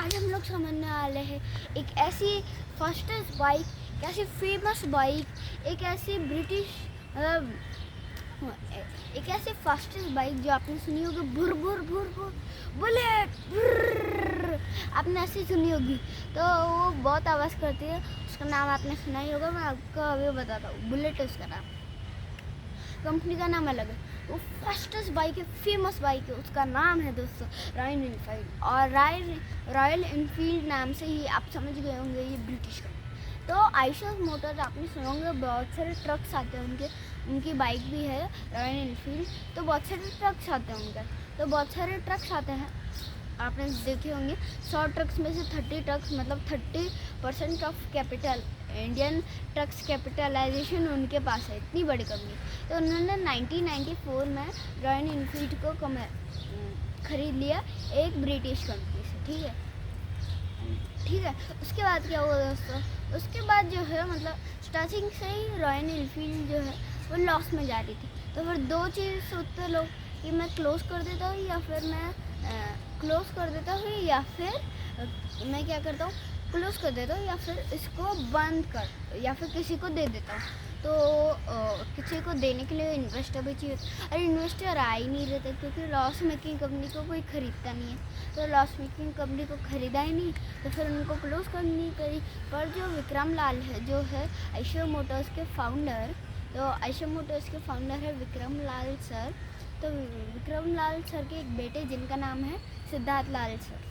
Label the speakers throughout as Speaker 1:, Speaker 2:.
Speaker 1: आज हम लोग समझने वाले हैं एक ऐसी फास्टेस्ट बाइक, एक ऐसी फेमस बाइक, एक ऐसी ब्रिटिश मतलब एक ऐसी फास्टेस्ट बाइक जो आपने सुनी होगी, भुर भुर भुर भुर बुलेट। आपने ऐसी सुनी होगी, तो वो बहुत आवाज़ करती है। उसका नाम आपने सुना ही होगा, मैं आपको अभी बताता हूँ। बुलेट है उसका नाम, कंपनी का नाम अलग है। वो फास्टेस्ट बाइक है, फेमस बाइक है, उसका नाम है दोस्तों रॉयल इनफील्ड। और रॉयल इनफील्ड नाम से ही आप समझ गए होंगे ये ब्रिटिश का। तो आइशर मोटर्स आपने सुना होंगे, बहुत सारे ट्रक्स आते हैं उनकी बाइक भी है रॉयल इनफील्ड। तो बहुत सारे ट्रक्स आते हैं उनका, तो बहुत सारे ट्रक्स आते हैं, आपने देखे होंगे। 100 ट्रक्स में से 30 ट्रक्स मतलब 30% of capital, Indian trucks capitalization उनके पास है, इतनी बड़ी कंपनी। तो उन्होंने 1994 में रॉयल इनफील्ड को खरीद लिया एक ब्रिटिश कंपनी से, ठीक है। उसके बाद क्या हुआ दोस्तों, उसके बाद जो है मतलब स्टार्टिंग से ही रॉयल इनफील्ड जो है वो लॉस में जा रही थी। तो फिर दो चीज़ सोचते लोग कि मैं क्लोज़ कर देता हूँ या फिर मैं क्लोज़ कर देता हूँ या फिर मैं क्या करता हूँ, क्लोज़ कर देता हूँ या फिर इसको बंद कर या फिर किसी को दे देता हूँ। तो किसी को देने के लिए इन्वेस्टर भी चाहिए, और इन्वेस्टर आ ही नहीं रहते क्योंकि लॉस मेकिंग कंपनी को कोई ख़रीदता नहीं है। तो लॉस मेकिंग कंपनी को ख़रीदा ही नहीं, तो फिर उनको क्लोज़ करनी पड़ी। पर जो विक्रम लाल है, जो है आइशर मोटर्स के फाउंडर, तो आइशर मोटर्स के फाउंडर है विक्रम लाल सर। तो विक्रम लाल सर के एक बेटे जिनका नाम है सिद्धार्थ लाल सर।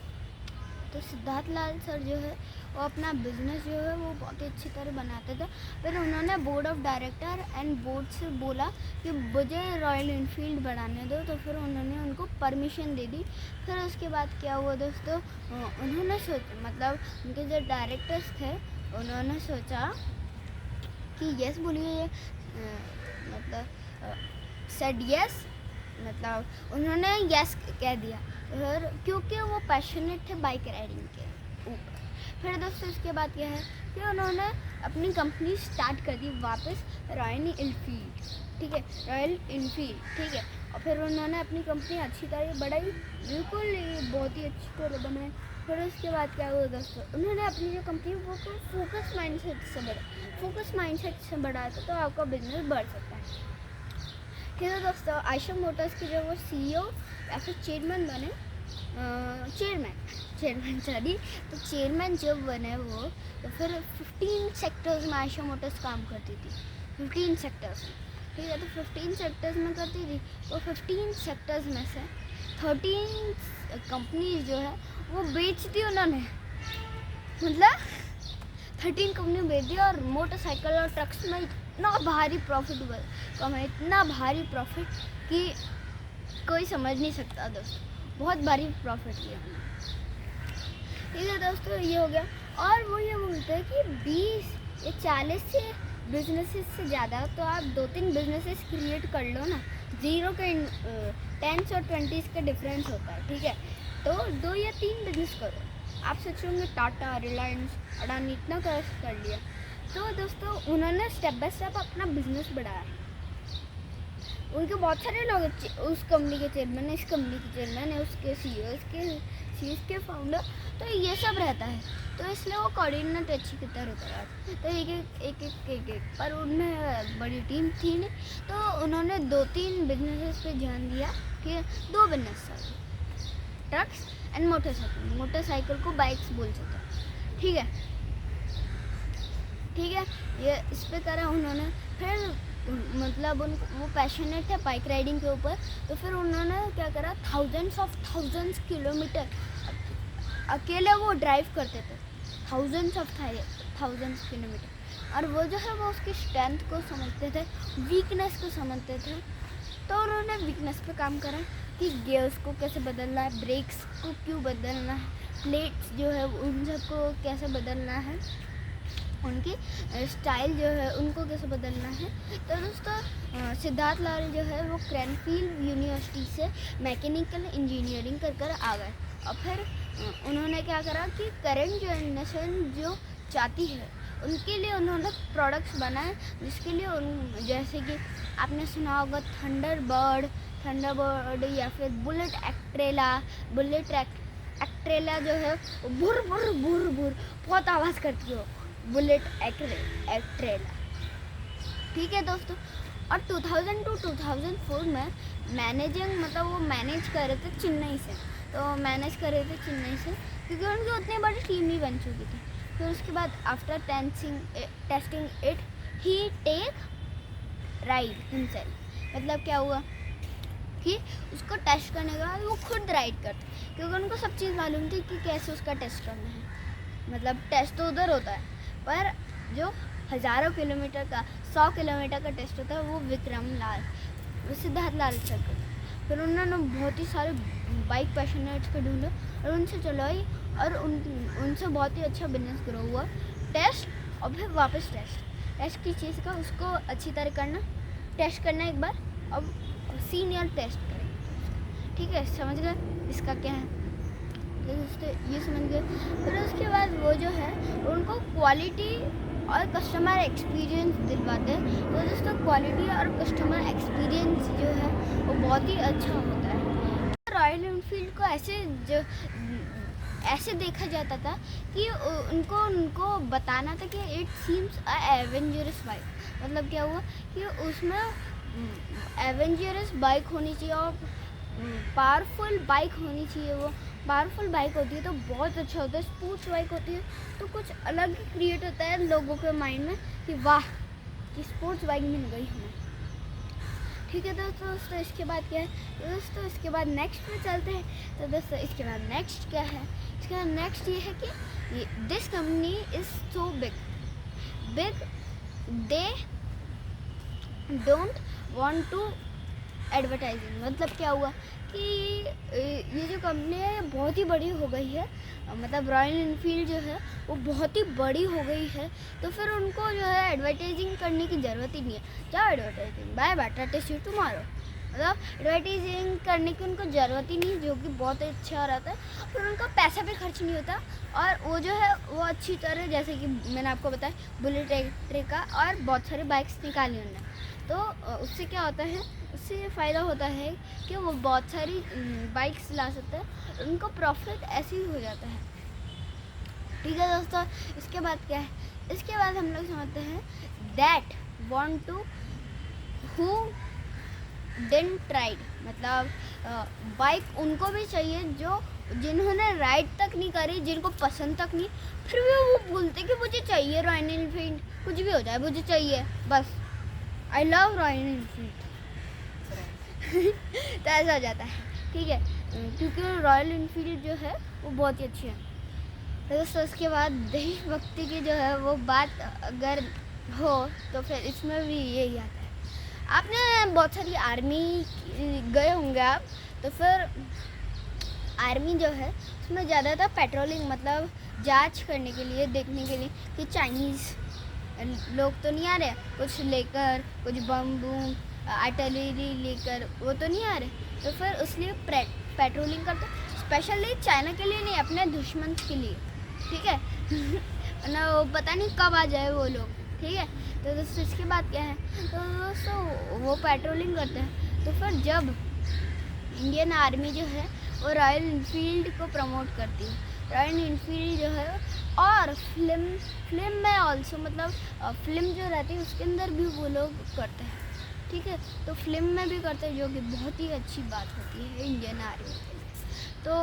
Speaker 1: तो सिद्धार्थ लाल सर जो है वो अपना बिजनेस जो है वो बहुत ही अच्छी तरह बनाते थे। फिर उन्होंने board of director and board से बोला कि मुझे रॉयल इनफील्ड बढ़ाने दो, तो फिर उन्होंने उनको परमिशन दे दी। फिर उसके बाद क्या हुआ दोस्तों, उन्होंने सोचा मतलब उनके जो डायरेक्टर्स थे उन्होंने सोचा कि यस बोलिए, मतलब सेड यस, मतलब उन्होंने यस कह दिया और क्योंकि वो पैशनेट थे बाइक राइडिंग के ऊपर। फिर दोस्तों इसके बाद क्या है कि उन्होंने अपनी कंपनी स्टार्ट कर दी वापस, रॉयल इनफील्ड, ठीक है, रॉयल इनफील्ड, ठीक है। और फिर उन्होंने अपनी कंपनी अच्छी तरह बढ़ाई, बिल्कुल बहुत ही अच्छी तरह बनाई। फिर उसके बाद क्या हुआ दोस्तों, उन्होंने अपनी जो कंपनी वो फोकस माइंडसेट से बढ़ाया तो आपका बिजनेस बढ़ सकता है। ठीक है दोस्तों, आइशर मोटर्स के जो वो CEO या फिर चेयरमैन बने, चेयरमैन सॉरी, तो चेयरमैन जब बने वो, तो फिर 15 सेक्टर्स में आइशर मोटर्स काम करती थी, 15 सेक्टर्स में, ठीक है। तो 15 सेक्टर्स में करती थी, वो 15 सेक्टर्स में से 13 कंपनीज जो है वो बेच दी उन्होंने, मतलब 13 कंपनी बेच दी। और मोटरसाइकिल और ट्रक्स में इतना भारी प्रॉफिटेबल कम है, इतना भारी प्रॉफिट कि कोई समझ नहीं सकता दोस्तों, बहुत भारी प्रॉफिट किया उन्होंने, ठीक है दोस्तों। ये हो गया। और वो ये बोलते हैं कि 20 या 40 से बिजनेसेस से ज़्यादा तो आप 2-3 बिजनेसेस क्रिएट कर लो ना, 0 के 10s और 20s का डिफरेंस होता है, ठीक है। तो 2 या 3 बिजनेस करो। आप सोचोगे टाटा, रिलायंस, अडानी इतना कर लिया। तो दोस्तों उन्होंने स्टेप बाय स्टेप अपना बिजनेस बढ़ाया। उनके बहुत सारे लोग, उस कंपनी के चेयरमैन है, इस कंपनी के चेयरमैन है, उसके CEO के फाउंडर, तो ये सब रहता है। तो इसलिए वो कोऑर्डिनेट अच्छी की तरह करा, तो एक पर उनमें बड़ी टीम थी नहीं, तो उन्होंने 2-3 बिजनेसेस पे ध्यान दिया कि 2 बिजनेस, ट्रक्स एंड मोटरसाइकिल को बाइक्स बोल सकते हैं, ठीक है। ये इस पे करा उन्होंने। फिर मतलब वो पैशनेट है बाइक राइडिंग के ऊपर, तो फिर उन्होंने क्या करा, थाउजेंड्स किलोमीटर अकेले वो ड्राइव करते थे, थाउजेंड्स किलोमीटर। और वो जो है वो उसकी स्ट्रेंथ को समझते थे, वीकनेस को समझते थे। तो उन्होंने वीकनेस पे काम करा कि गियर्स को कैसे बदलना है, ब्रेक्स को क्यों बदलना है, प्लेट्स जो है उन सबको कैसे बदलना है, उनकी स्टाइल जो है उनको कैसे बदलना है। तो दोस्तों सिद्धार्थ लाल जो है वो क्रैनफील्ड यूनिवर्सिटी से मैकेनिकल इंजीनियरिंग कर आ गए। और फिर उन्होंने क्या करा कि करंट जनरेशन जो चाहती है उनके लिए उन्होंने प्रोडक्ट्स बनाए, जिसके लिए जैसे कि आपने सुना होगा थंडरबर्ड या फिर बुलेट एक्ट्रेला जो है वो बुर बुर बुर बुर बहुत आवाज़ करती है बुलेट एक्ट्रेला। ठीक है दोस्तों, और 2000 to 2004 में मैनेजिंग मतलब वो मैनेज कर रहे थे चेन्नई से, तो मैनेज कर रहे थे चेन्नई से क्योंकि उनकी उतनी बड़ी टीम ही बन चुकी थी। फिर उसके बाद after testing it he take ride himself. मतलब क्या हुआ कि उसको टेस्ट करने के बाद वो खुद राइड करते क्योंकि उनको सब चीज़ मालूम थी कि कैसे उसका टेस्ट करना है। मतलब टेस्ट तो उधर होता है पर जो हज़ारों किलोमीटर का 100 किलोमीटर का टेस्ट होता है वो विक्रम लाल सिद्धार्थ लाल सर करते। फिर उन्होंने बहुत ही सारे बाइक पैशनेट्स को ढूंढा और उनसे चलवाई और उनसे बहुत ही अच्छा बिजनेस ग्रो हुआ। टेस्ट और फिर वापस टेस्ट की चीज़ का उसको अच्छी तरह करना, टेस्ट करना एक बार, अब सीनियर टेस्ट करेंगे। ठीक है, समझ गए इसका क्या है, तो दोस्तों ये समझ गए। फिर उसके बाद वो जो है उनको क्वालिटी और कस्टमर एक्सपीरियंस दिलवाते हैं। तो दोस्तों क्वालिटी और कस्टमर एक्सपीरियंस जो है वो बहुत ही अच्छा होता है। रॉयल एनफील्ड को ऐसे देखा जाता था कि उनको बताना था कि इट सीम्स अ एवेंजरस बाइक। मतलब क्या हुआ कि उसमें एवेंजरस बाइक होनी चाहिए और पावरफुल बाइक होनी चाहिए। वो पावरफुल बाइक होती है तो बहुत अच्छा होता है, स्पोर्ट्स बाइक होती है तो कुछ अलग ही क्रिएट होता है लोगों के माइंड में कि वाह कि स्पोर्ट्स बाइक मिल गई हमें। ठीक है दोस्तों, इसके बाद क्या है दोस्तों, इसके बाद नेक्स्ट में चलते हैं। तो दोस्तों इसके बाद नेक्स्ट क्या है, इसके बाद नेक्स्ट ये है कि this company is so big they don't want to advertising. मतलब क्या हुआ कि ये जो कंपनी है ये बहुत ही बड़ी हो गई है, मतलब रॉयल एनफील्ड जो है वो बहुत ही बड़ी हो गई है, तो फिर उनको जो है एडवर्टाइजिंग करने की ज़रूरत ही नहीं है। क्या advertising, bye bye tata see tomorrow, मतलब एडवर्टाइजिंग करने की उनको ज़रूरत ही नहीं, जो कि बहुत अच्छा रहता है। फिर उनका पैसा भी खर्च नहीं होता और वो जो है वो अच्छी तरह, जैसे कि मैंने आपको बताया बुलेट इलेक्ट्रिक का और बहुत सारे बाइक्स निकाली उन्होंने, तो उससे क्या होता है, उससे ये फ़ायदा होता है कि वो बहुत सारी बाइक्स ला सकते हैं, उनको प्रॉफिट ऐसे ही हो जाता है। ठीक है दोस्तों, इसके बाद क्या है, इसके बाद हम लोग समझते हैं that want to who didn't tried. मतलब बाइक उनको भी चाहिए जो जिन्होंने राइड तक नहीं करी, जिनको पसंद तक नहीं, फिर भी वो बोलते कि मुझे चाहिए रॉयल एनफील्ड, कुछ भी हो जाए मुझे चाहिए बस, आई लव रॉयल एनफील्ड। तो ऐसा हो जाता है। ठीक है, क्योंकि रॉयल एनफील्ड जो है वो बहुत ही अच्छी है। तो दोस्तों उसके बाद देशभक्ति की जो है वो बात अगर हो तो फिर इसमें भी यही आता है। आपने बहुत सारी आर्मी गए होंगे आप, तो फिर आर्मी जो है उसमें ज़्यादातर पेट्रोलिंग मतलब जांच करने के लिए, देखने के लिए कि चाइनीज़ लोग तो नहीं आ रहे, कुछ लेकर, कुछ बम बूम आर्टिलरी लेकर वो तो नहीं आ रहे, तो फिर उसलिए पेट्रोलिंग करते, स्पेशली चाइना के लिए नहीं, अपने दुश्मन के लिए। ठीक है ना, वो पता नहीं कब आ जाए वो लोग। ठीक है, तो दोस्तों इसके बाद क्या है, तो दोस्तों वो पेट्रोलिंग करते हैं, तो फिर जब इंडियन आर्मी जो है वो रॉयल एनफील्ड को प्रमोट करती है, रॉयल एनफील्ड जो है, और फिल्म में ऑल्सो, मतलब फिल्म जो रहती है उसके अंदर भी वो लोग करते हैं। ठीक है, तो फिल्म में भी करते हैं, जो कि बहुत ही अच्छी बात होती है इंडियन आर्मी के लिए। तो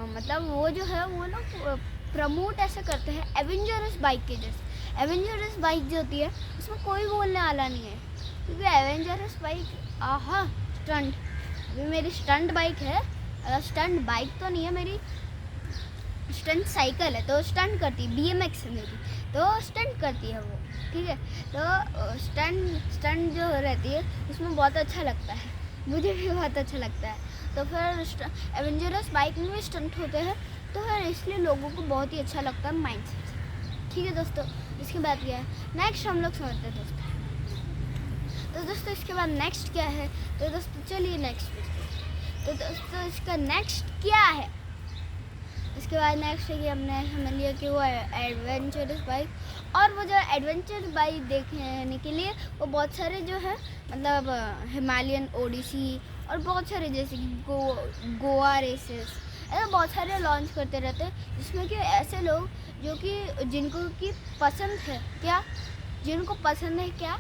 Speaker 1: मतलब वो जो है वो लोग प्रमोट ऐसे करते हैं एवेंजरस बाइक के जैसे। एवेंजरस बाइक जो होती है उसमें कोई बोलने वाला नहीं है, क्योंकि एवेंजरस बाइक आहा स्टंट, अभी मेरी स्टंट बाइक है, स्टंट बाइक तो नहीं है मेरी, स्टंट साइकिल है, तो स्टंट करती है, BMX है मेरी, तो स्टंट करती है वो। ठीक है, तो स्टंट जो रहती है उसमें बहुत अच्छा लगता है, मुझे भी बहुत अच्छा लगता है। तो फिर एवेंजरस बाइक में भी स्टंट होते हैं, तो फिर इसलिए लोगों को बहुत ही अच्छा लगता है माइंड सेट। ठीक है दोस्तों, इसके बाद क्या है नेक्स्ट हम लोग समझते हैं दोस्तों। तो दोस्तों इसके बाद नेक्स्ट क्या है, तो दोस्तों चलिए नेक्स्ट। तो दोस्तों इसका नेक्स्ट क्या है, इसके बाद नेक्स्ट है कि हमने समझ लिया कि वो एडवेंचरस बाइक, और वो जो एडवेंचरस बाइक देखने के लिए वो बहुत सारे जो है, मतलब हिमालयन ओडिसी और बहुत सारे जैसे कि गोवा रेसेस ऐसे बहुत सारे लॉन्च करते रहते हैं, जिसमें कि ऐसे लोग जो कि जिनको की पसंद है क्या, जिनको पसंद है क्या,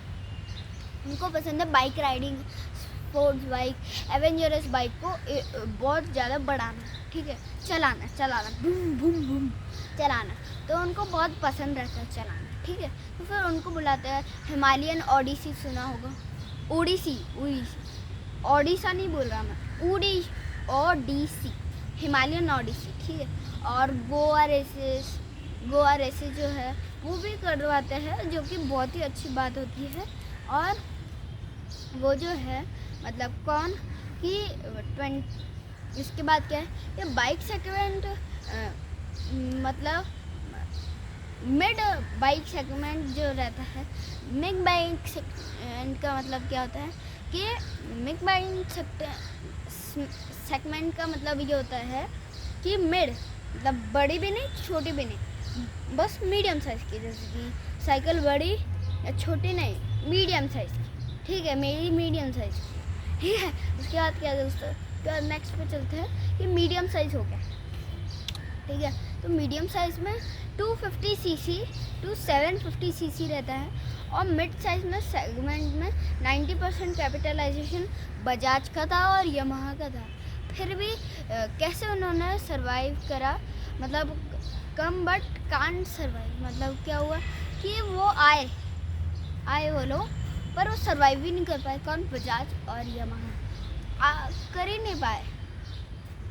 Speaker 1: उनको पसंद है bike riding, sports bike, Avengers bike को बहुत ज़्यादा बढ़ाना, ठीक है, चलाना बूम बूम बूम चलाना, तो उनको बहुत पसंद रहता है चलाना, ठीक है। तो फिर उनको बुलाते हैं हिमालयन ओडिसी, सुना होगा, ओडिसी, ओडिशा नहीं बोल रहा मैं, ओडिसी, हिमालयन ओडिसी, ठीक है। और गोवा रेसेस जो है वो भी करवाते हैं, जो कि बहुत ही अच्छी बात होती है। और वो जो है मतलब कौन कि इसके बाद क्या है, ये बाइक सेगमेंट मतलब मिड बाइक सेगमेंट जो रहता है, मिड बाइक सेगमेंट का मतलब क्या होता है कि मिड बाइक सेगमेंट का मतलब ये होता है कि मिड मतलब बड़ी भी नहीं छोटी भी नहीं, बस मीडियम साइज़ की, जैसे कि साइकिल बड़ी या छोटी नहीं, मीडियम साइज़ की, ठीक है, मेरी मीडियम साइज़ की, ठीक है। उसके बाद क्या दोस्तों, तो नेक्स्ट पे चलते हैं कि मीडियम साइज़ हो गया, ठीक है। तो मीडियम साइज़ में 250 सीसी टू 750 सीसी रहता है, और मिड साइज़ में सेगमेंट में 90% कैपिटलाइजेशन बजाज का था और यामाहा का था। फिर भी कैसे उन्होंने सरवाइव करा, मतलब कम बट कांट सरवाइव, मतलब क्या हुआ कि वो आए वो लोग, पर वो सरवाइव भी नहीं कर पाए, कौन, बजाज और यामाहा कर ही नहीं पाए,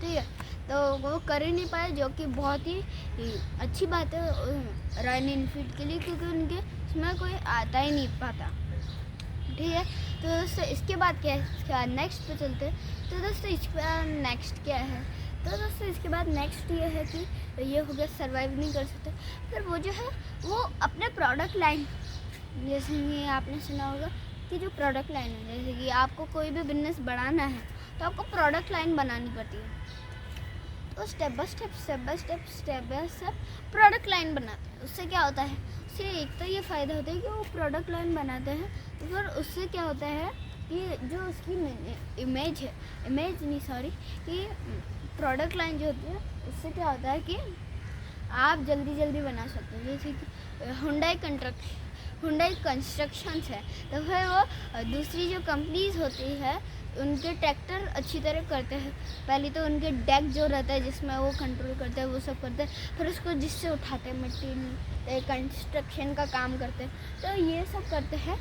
Speaker 1: ठीक है। तो वो कर ही नहीं पाए, जो कि बहुत ही अच्छी बात है रॉयल एनफील्ड के लिए, क्योंकि उनके इसमें कोई आता ही नहीं पाता, ठीक है। तो दोस्तों इसके बाद क्या है, इसके बाद नेक्स्ट पे चलते हैं। तो दोस्तों इसके बाद नेक्स्ट क्या है, तो दोस्तों इसके बाद नेक्स्ट ये है कि ये हो गया सरवाइव नहीं कर सकते, फिर वो जो है वो अपने प्रोडक्ट लाइन, जैसे कि आपने सुना होगा कि जो प्रोडक्ट लाइन है, जैसे कि आपको कोई भी बिजनेस बढ़ाना है तो आपको प्रोडक्ट लाइन बनानी पड़ती है, तो step by step product line बनाते हैं। उससे क्या होता है, उससे एक तो ये फ़ायदा होता है कि वो प्रोडक्ट लाइन बनाते हैं, तो फिर उससे क्या होता है कि जो उसकी कि प्रोडक्ट लाइन जो होती है, उससे क्या होता है कि आप जल्दी बना सकते हो। जैसे कि हुंडई कंस्ट्रक्शंस है, तो फिर वो दूसरी जो कंपनीज होती है उनके ट्रैक्टर अच्छी तरह करते हैं। पहले तो उनके डेक जो रहता है जिसमें वो कंट्रोल करते हैं, वो सब करते हैं, फिर उसको जिससे उठाते हैं मिट्टी, कंस्ट्रक्शन का काम करते हैं, तो ये सब करते हैं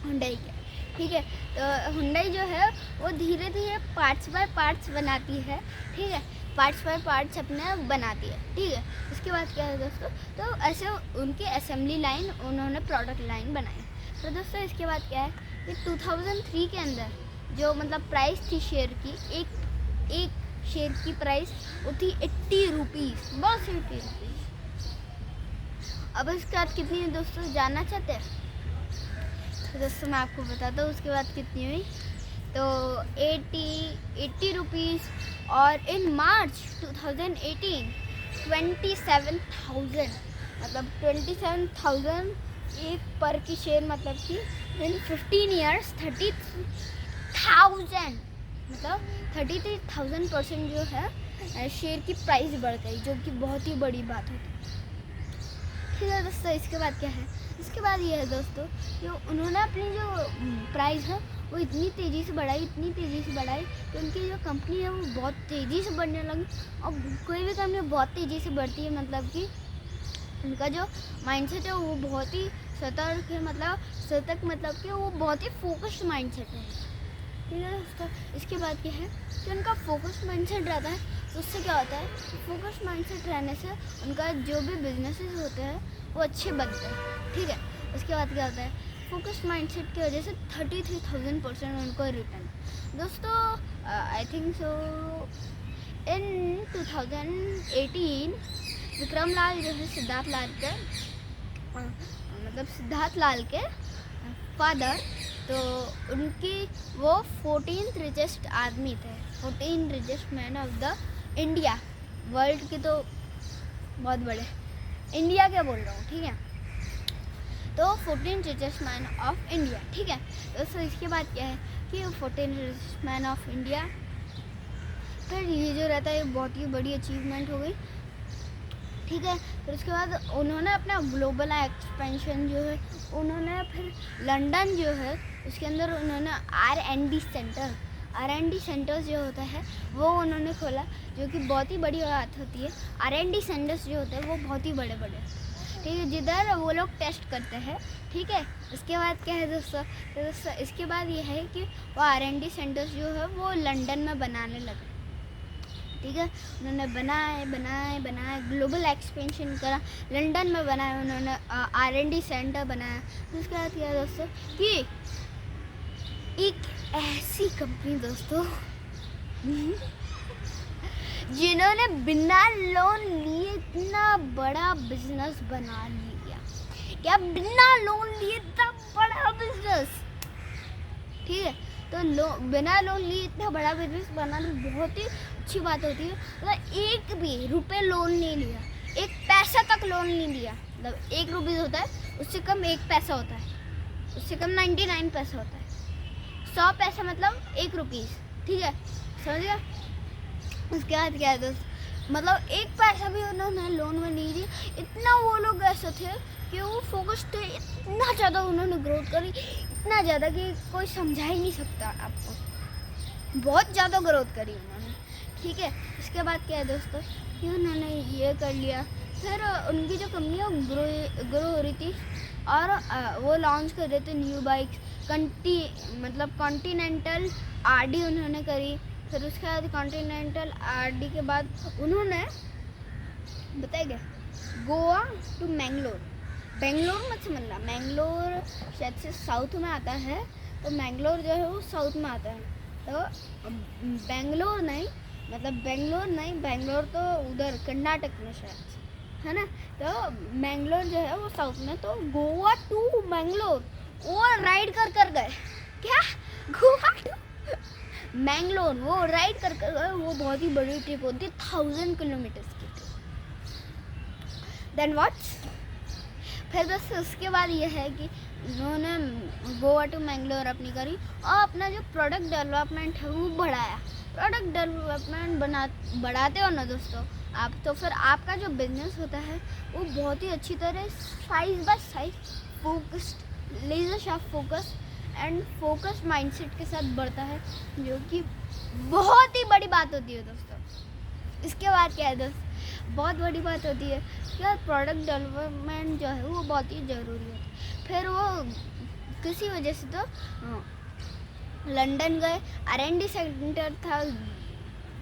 Speaker 1: हुंडई के, ठीक है। तो हुंडई जो है वो धीरे धीरे पार्ट्स बाय पार्ट्स बनाती है, ठीक है, पार्ट्स बाय पार्ट्स अपने बनाती है, ठीक है। उसके बाद क्या है दोस्तों, तो ऐसे उनकी असेंबली लाइन उन्होंने प्रोडक्ट लाइन बनाई। तो दोस्तों इसके बाद क्या है कि 2003 के अंदर जो मतलब प्राइस थी शेयर की, एक शेयर की प्राइस वो थी 80 रुपीज़, बस 80 रुपीज़। अब इसके बाद कितनी है दोस्तों, जानना चाहते हैं? तो दोस्तों मैं आपको बताता हूँ उसके बाद कितनी हुई। तो 80 रुपीज़, और इन मार्च 2018 27,000, मतलब 27,000 एक पर की शेयर, मतलब कि इन 15 ईयर्स 30,000, मतलब 33,000% जो है शेयर की प्राइस बढ़ गई, जो कि बहुत ही बड़ी बात होती है, ठीक है दोस्तों। इसके बाद क्या है, इसके बाद ये है दोस्तों कि उन्होंने अपनी जो प्राइस है वो इतनी तेज़ी से बढ़ाई कि उनकी जो कंपनी है वो बहुत तेज़ी से बढ़ने लगी। और कोई भी कंपनी बहुत तेज़ी से बढ़ती है, मतलब कि उनका जो माइंडसेट है वो बहुत ही सतर्क है, मतलब कि वो बहुत ही फोकस्ड माइंडसेट है, ठीक है दोस्तों। इसके बाद क्या है कि उनका फोकस्ड माइंडसेट रहता है, तो उससे क्या होता है, फोकस्ड माइंडसेट रहने से उनका जो भी बिजनेसेस होते हैं वो अच्छे बनते हैं, ठीक है। उसके बाद क्या होता है, फोकस्ड माइंडसेट की वजह से 33,000% उनको रिटर्न। दोस्तों आई थिंक सो इन 2018 विक्रम लाल जो है सिद्धार्थ लाल के फादर, तो उनकी वो 14th रिचेस्ट आदमी थे, 14 richest man of the India, world के तो बहुत बड़े, इंडिया क्या बोल रहा हूँ, ठीक है। तो 14 रिचेस्ट मैन ऑफ इंडिया, ठीक है। दोस्तों इसके बाद क्या है कि 14 रिचेस्ट मैन ऑफ इंडिया फिर ये जो रहता है बहुत ही बड़ी अचीवमेंट हो गई, ठीक है। फिर उसके बाद उन्होंने अपना ग्लोबल एक्सपेंशन जो है उन्होंने फिर लंदन जो है उसके अंदर उन्होंने R&D सेंटर्स जो होता है वो उन्होंने खोला, जो कि बहुत ही बड़ी बात होती है। R&D सेंटर्स जो होते हैं वो बहुत ही बड़े बड़े, ठीक है, जिधर वो लोग टेस्ट करते हैं, ठीक है। उसके बाद क्या है दोस्तों, तो दोस्तों इसके बाद ये है कि वो R&D सेंटर्स जो है वो लंदन में बनाने लगे, ठीक है। उन्होंने बनाए ग्लोबल एक्सपेंशन करा, लंदन में बनाया उन्होंने R&D सेंटर बनाया। तो उसके बाद क्या दोस्तों कि एक ऐसी कंपनी दोस्तों जिन्होंने बिना लोन लिए इतना बड़ा बिजनेस बना लिया, क्या बिना लोन लिए इतना बड़ा बिजनेस, ठीक है। तो बिना लोन लिए इतना बड़ा बिजनेस बनाना बहुत ही अच्छी बात होती है। मतलब एक भी रुपए लोन नहीं लिया, एक पैसा तक लोन नहीं लिया। मतलब 1 रुपये होता है उससे कम 1 पैसा होता है, उससे कम 99 पैसा होता है। 100 पैसा मतलब 1 रुपीस, ठीक है, समझ गया। उसके बाद क्या है दोस्त, मतलब 1 पैसा भी उन्होंने लोन में नहीं दिया। इतना वो लोग ऐसे थे कि वो फोकस थे, इतना ज़्यादा उन्होंने ग्रोथ करी, इतना ज़्यादा कि कोई समझा ही नहीं सकता आपको, बहुत ज़्यादा ग्रोथ करी उन्होंने, ठीक है। उसके बाद क्या है दोस्तों कि उन्होंने ये कर लिया, फिर उनकी जो कंपनी ग्रो हो रही थी और वो लॉन्च कर रहे थे न्यू बाइक्स, कॉन्टिनेंटल RD उन्होंने करी। फिर उसके बाद कॉन्टिनेंटल RD के बाद उन्होंने बताया गोवा टू मैंगलोर, बेंगलोर मत समझना, मैंगलोर शायद से साउथ में आता है, तो मैंगलोर जो है वो साउथ में आता है। तो बेंगलोर नहीं, बेंगलोर तो उधर कर्नाटक में शायद, है ना। तो मैंगलोर जो है वो साउथ में, तो गोवा टू मैंगलोर वो राइड कर गए। क्या गोवा टू मैंगलोर वो राइड कर गए, वो बहुत ही बड़ी ट्रिप होती है, 1000 किलोमीटर्स की ट्रिप। देन व्हाट, फिर दोस्तों उसके बाद ये है कि उन्होंने गोवा टू मैंगलोर अपनी करी और अपना जो प्रोडक्ट डेवलपमेंट है वो बढ़ाया। प्रोडक्ट डेवलपमेंट बढ़ाते हो ना दोस्तों आप, तो फिर आपका जो बिजनेस होता है वो बहुत ही अच्छी तरह size by size focused, laser sharp focus and focus mindset के साथ बढ़ता है, जो कि बहुत ही बड़ी बात होती है दोस्तों। इसके बाद क्या है दोस्त, बहुत बड़ी बात होती है कि प्रोडक्ट डेवलपमेंट जो है वो बहुत ही ज़रूरी है। फिर वो किसी वजह से तो लंदन गए, R&D सेंटर था,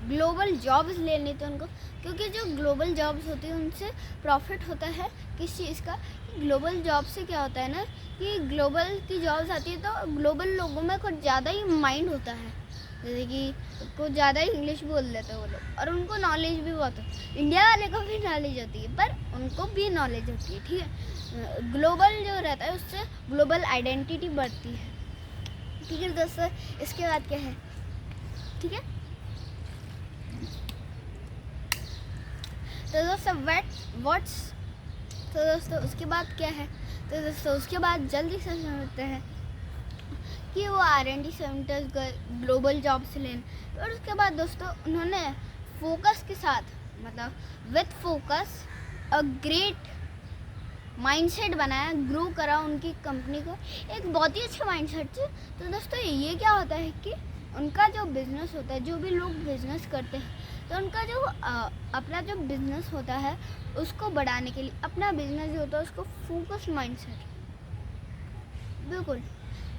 Speaker 1: ग्लोबल जॉब्स लेनी थी उनको, क्योंकि जो ग्लोबल जॉब्स होती है उनसे प्रॉफिट होता है किस चीज़ का, ग्लोबल जॉब से क्या होता है ना कि ग्लोबल की जॉब्स आती है तो ग्लोबल लोगों में कुछ ज़्यादा ही माइंड होता है, जैसे कि कुछ ज़्यादा ही इंग्लिश बोल लेते हैं वो लोग, और उनको नॉलेज भी बहुत है। इंडिया वाले को भी नॉलेज होती है पर उनको भी नॉलेज होती है, ठीक है। ग्लोबल जो रहता है उससे ग्लोबल आइडेंटिटी बढ़ती है, ठीक है दोस्तों। इसके बाद क्या है, ठीक है, तो दोस्तों तो दोस्तों उसके बाद क्या है, तो दोस्तों उसके बाद जल्दी से समझते हैं कि वो R&D सेंटर्स गए ग्लोबल जॉब्स लेने, और उसके बाद दोस्तों उन्होंने फोकस के साथ, मतलब with focus a great mindset बनाया, ग्रो करा उनकी कंपनी को एक बहुत ही अच्छा माइंडसेट से। तो दोस्तों ये क्या होता है कि उनका जो बिज़नेस होता है, जो भी लोग बिज़नेस करते हैं, तो उनका जो अपना जो बिज़नेस होता है उसको बढ़ाने के लिए अपना बिज़नेस जो होता है उसको फोकस माइंडसेट, बिल्कुल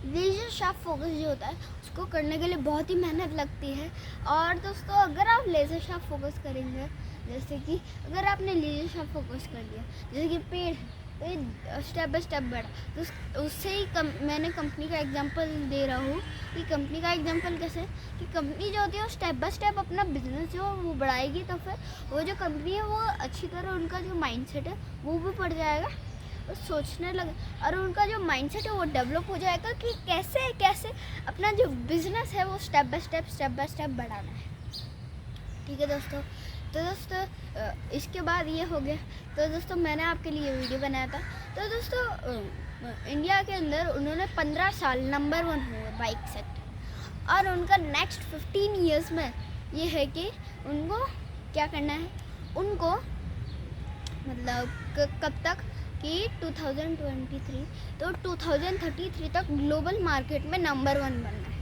Speaker 1: लेजर शार्प फोकस जो होता है उसको करने के लिए बहुत ही मेहनत लगती है। और दोस्तों अगर आप लेजर शार्प फोकस करेंगे, जैसे कि अगर आपने लेजर शार्प फोकस कर लिया, जैसे कि पेड़ स्टेप बाय स्टेप बढ़ा, तो उससे ही मैंने कंपनी का एग्जांपल दे रहा हूँ कि कंपनी का एग्जांपल कैसे, कि कंपनी जो होती है वो स्टेप बाय स्टेप अपना बिजनेस जो वो बढ़ाएगी, तो फिर वो जो कंपनी है वो अच्छी तरह उनका जो माइंडसेट है वो भी बढ़ जाएगा, वो सोचने लगे, और उनका जो माइंडसेट है वो डेवलप हो जाएगा कि कैसे कैसे अपना जो बिज़नेस है वो स्टेप बाय स्टेप बढ़ाना है, ठीक है दोस्तों। तो दोस्तों इसके बाद ये हो गया। तो दोस्तों मैंने आपके लिए वीडियो बनाया था। तो दोस्तों इंडिया के अंदर उन्होंने 15 साल नंबर 1 हुए बाइक सेक्टर, और उनका नेक्स्ट 15 ईयर्स में ये है कि उनको क्या करना है, उनको मतलब कब तक कि 2023 तो 2033 तक ग्लोबल मार्केट में नंबर 1 बनना है।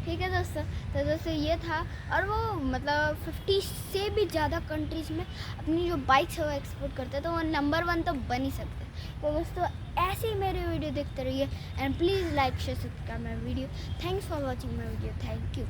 Speaker 1: ठीक है दोस्तों, तो दोस्तों ये था, और वो मतलब 50 से भी ज़्यादा कंट्रीज़ में अपनी जो बाइक्स है वो एक्सपोर्ट करते हैं, तो वो नंबर 1 तो बन ही सकते हैं। तो दोस्तों ऐसे ही मेरे वीडियो देखते रहिए, and please like share subscribe my video. Thanks for watching my video, thank you.